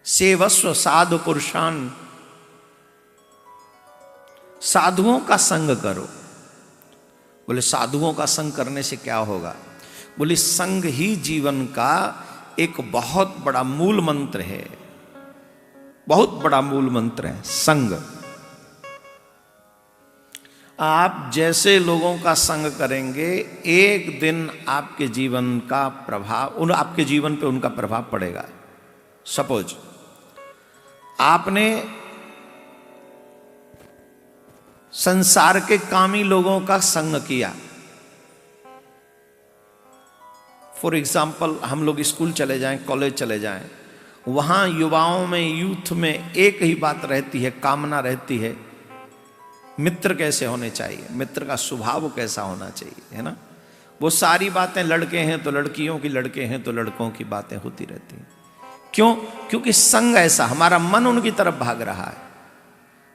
सेवस्व साधु पुरुषान, साधुओं का संग करो। बोले साधुओं का संग करने से क्या होगा? बोले संग ही जीवन का एक बहुत बड़ा मूल मंत्र है, बहुत बड़ा मूल मंत्र है संग। आप जैसे लोगों का संग करेंगे, एक दिन आपके जीवन का प्रभाव, आपके जीवन पे उनका प्रभाव पड़ेगा। सपोज आपने संसार के कामी लोगों का संग किया। फॉर एग्जाम्पल, हम लोग स्कूल चले जाएं, कॉलेज चले जाएं, वहां युवाओं में, यूथ में एक ही बात रहती है, कामना रहती है, मित्र कैसे होने चाहिए, मित्र का स्वभाव कैसा होना चाहिए, है ना। वो सारी बातें, लड़के हैं तो लड़कियों की, लड़के हैं तो लड़कों की बातें होती रहती हैं। क्यों? क्योंकि संग ऐसा, हमारा मन उनकी तरफ भाग रहा है।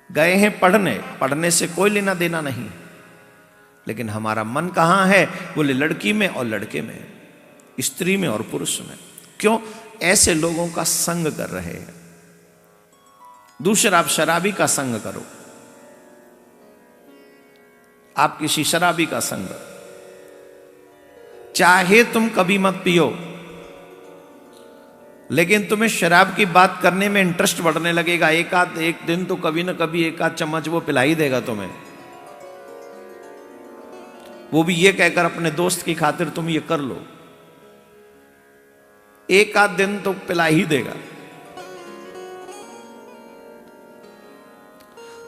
गए हैं पढ़ने, पढ़ने से कोई लेना देना नहीं, लेकिन हमारा मन कहाँ है? बोले लड़की में और लड़के में, स्त्री में और पुरुष में। क्यों? ऐसे लोगों का संग कर रहे हैं। दूसरा, आप शराबी का संग करो। आप किसी शराबी का संग, चाहे तुम कभी मत पियो, लेकिन तुम्हें शराब की बात करने में इंटरेस्ट बढ़ने लगेगा। एक दिन तो कभी ना कभी एक आध चम्मच वो पिला ही देगा तुम्हें। वो भी ये कहकर अपने दोस्त की खातिर तुम ये कर लो, एक आध दिन तो पिला ही देगा।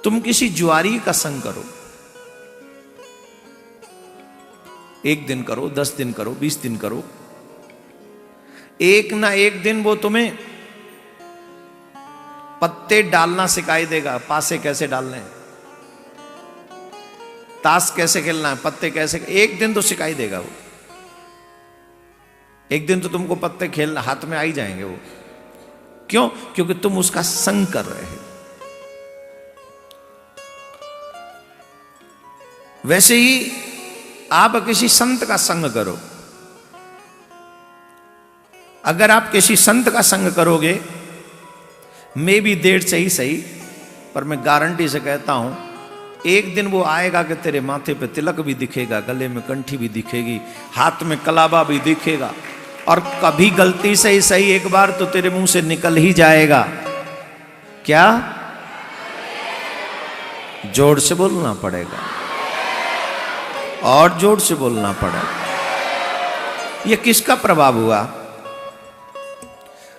तुम किसी जुआरी का संग करो, 1 दिन करो, 10 दिन करो, 20 दिन करो, एक ना एक दिन वो तुम्हें पत्ते डालना सिखाई देगा। पासे कैसे डालने हैं, ताश कैसे खेलना है, पत्ते कैसे, एक दिन तो सिखाई देगा वो। एक दिन तो तुमको पत्ते खेलना हाथ में आ ही जाएंगे वो। क्यों? क्योंकि तुम उसका संग कर रहे हो। वैसे ही आप किसी संत का संग करो। अगर आप किसी संत का संग करोगे, मे भी देर से ही सही, पर मैं गारंटी से कहता हूं, एक दिन वो आएगा कि तेरे माथे पे तिलक भी दिखेगा, गले में कंठी भी दिखेगी, हाथ में कलाबा भी दिखेगा, और कभी गलती से ही सही एक बार तो तेरे मुंह से निकल ही जाएगा। क्या? जोर से बोलना पड़ेगा, और जोर से बोलना पड़ेगा। ये किसका प्रभाव हुआ?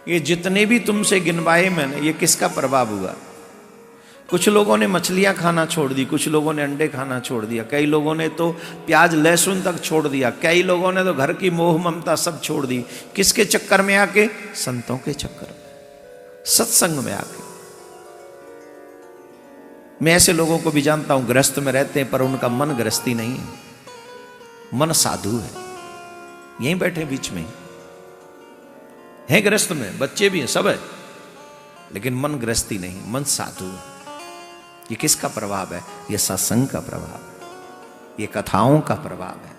ये जितने भी तुमसे गिनवाए मैंने, ये किसका प्रभाव हुआ? कुछ लोगों ने मछलियां खाना छोड़ दी, कुछ लोगों ने अंडे खाना छोड़ दिया, कई लोगों ने तो प्याज लहसुन तक छोड़ दिया, कई लोगों ने तो घर की मोह ममता सब छोड़ दी। किसके चक्कर में आके? संतों के चक्कर में, सत्संग में आके। मैं ऐसे लोगों को भी जानता हूं, गृहस्थ में रहते हैं पर उनका मन गृहस्थी नहीं है, मन साधु है। यहीं बैठे बीच में है, गृहस्थ में बच्चे भी हैं, सब है, लेकिन मन गृहस्थी नहीं, मन साधु है। ये किसका प्रभाव है? ये सत्संग का प्रभाव है, ये कथाओं का प्रभाव है।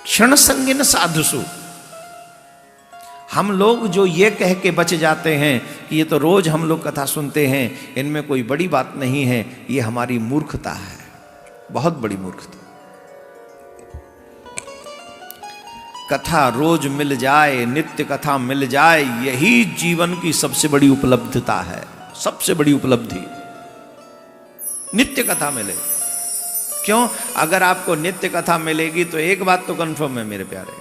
क्षण संगिन साधुसु। हम लोग जो ये कह के बच जाते हैं कि ये तो रोज हम लोग कथा सुनते हैं, इनमें कोई बड़ी बात नहीं है, ये हमारी मूर्खता है, बहुत बड़ी मूर्खता। कथा रोज मिल जाए, नित्य कथा मिल जाए, यही जीवन की सबसे बड़ी उपलब्धता है, सबसे बड़ी उपलब्धि, नित्य कथा मिले। क्यों? अगर आपको नित्य कथा मिलेगी तो एक बात तो कंफर्म है मेरे प्यारे,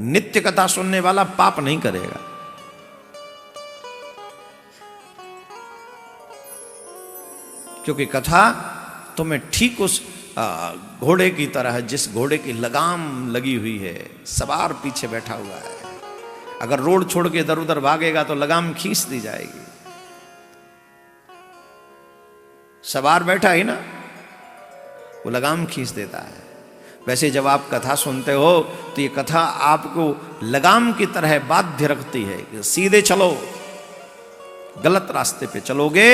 नित्य कथा सुनने वाला पाप नहीं करेगा। क्योंकि कथा तुम्हें ठीक उस घोड़े की तरह है, जिस घोड़े की लगाम लगी हुई है, सवार पीछे बैठा हुआ है, अगर रोड छोड़ के इधर उधर भागेगा तो लगाम खींच दी जाएगी। सवार बैठा है ना, वो लगाम खींच देता है। वैसे जब आप कथा सुनते हो तो ये कथा आपको लगाम की तरह बाध्य रखती है कि सीधे चलो, गलत रास्ते पे चलोगे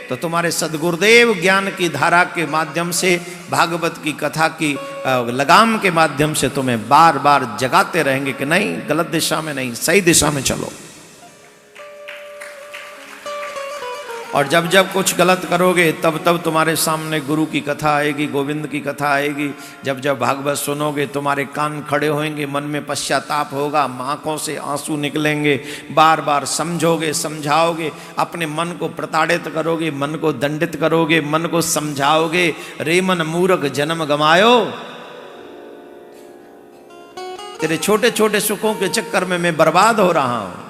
तो तुम्हारे सद्गुरुदेव ज्ञान की धारा के माध्यम से, भागवत की कथा की लगाम के माध्यम से तुम्हें बार बार जगाते रहेंगे कि नहीं, गलत दिशा में नहीं, सही दिशा में चलो। और जब जब कुछ गलत करोगे तब तब तुम्हारे सामने गुरु की कथा आएगी, गोविंद की कथा आएगी। जब जब भागवत सुनोगे तुम्हारे कान खड़े होंगे, मन में पश्चाताप होगा, आंखों से आंसू निकलेंगे, बार बार समझोगे, समझाओगे, अपने मन को प्रताड़ित करोगे, मन को दंडित करोगे, मन को समझाओगे, रे मन मूर्ख जन्म गमायो, तेरे छोटे छोटे सुखों के चक्कर में मैं बर्बाद हो रहा हूं,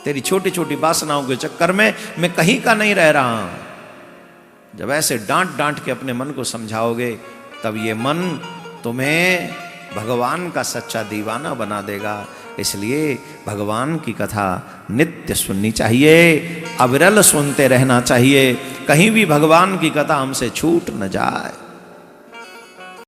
तेरी छोटी छोटी वासनाओं के चक्कर में मैं कहीं का नहीं रह रहा हूं। जब ऐसे डांट डांट के अपने मन को समझाओगे तब ये मन तुम्हें भगवान का सच्चा दीवाना बना देगा। इसलिए भगवान की कथा नित्य सुननी चाहिए, अविरल सुनते रहना चाहिए, कहीं भी भगवान की कथा हमसे छूट न जाए।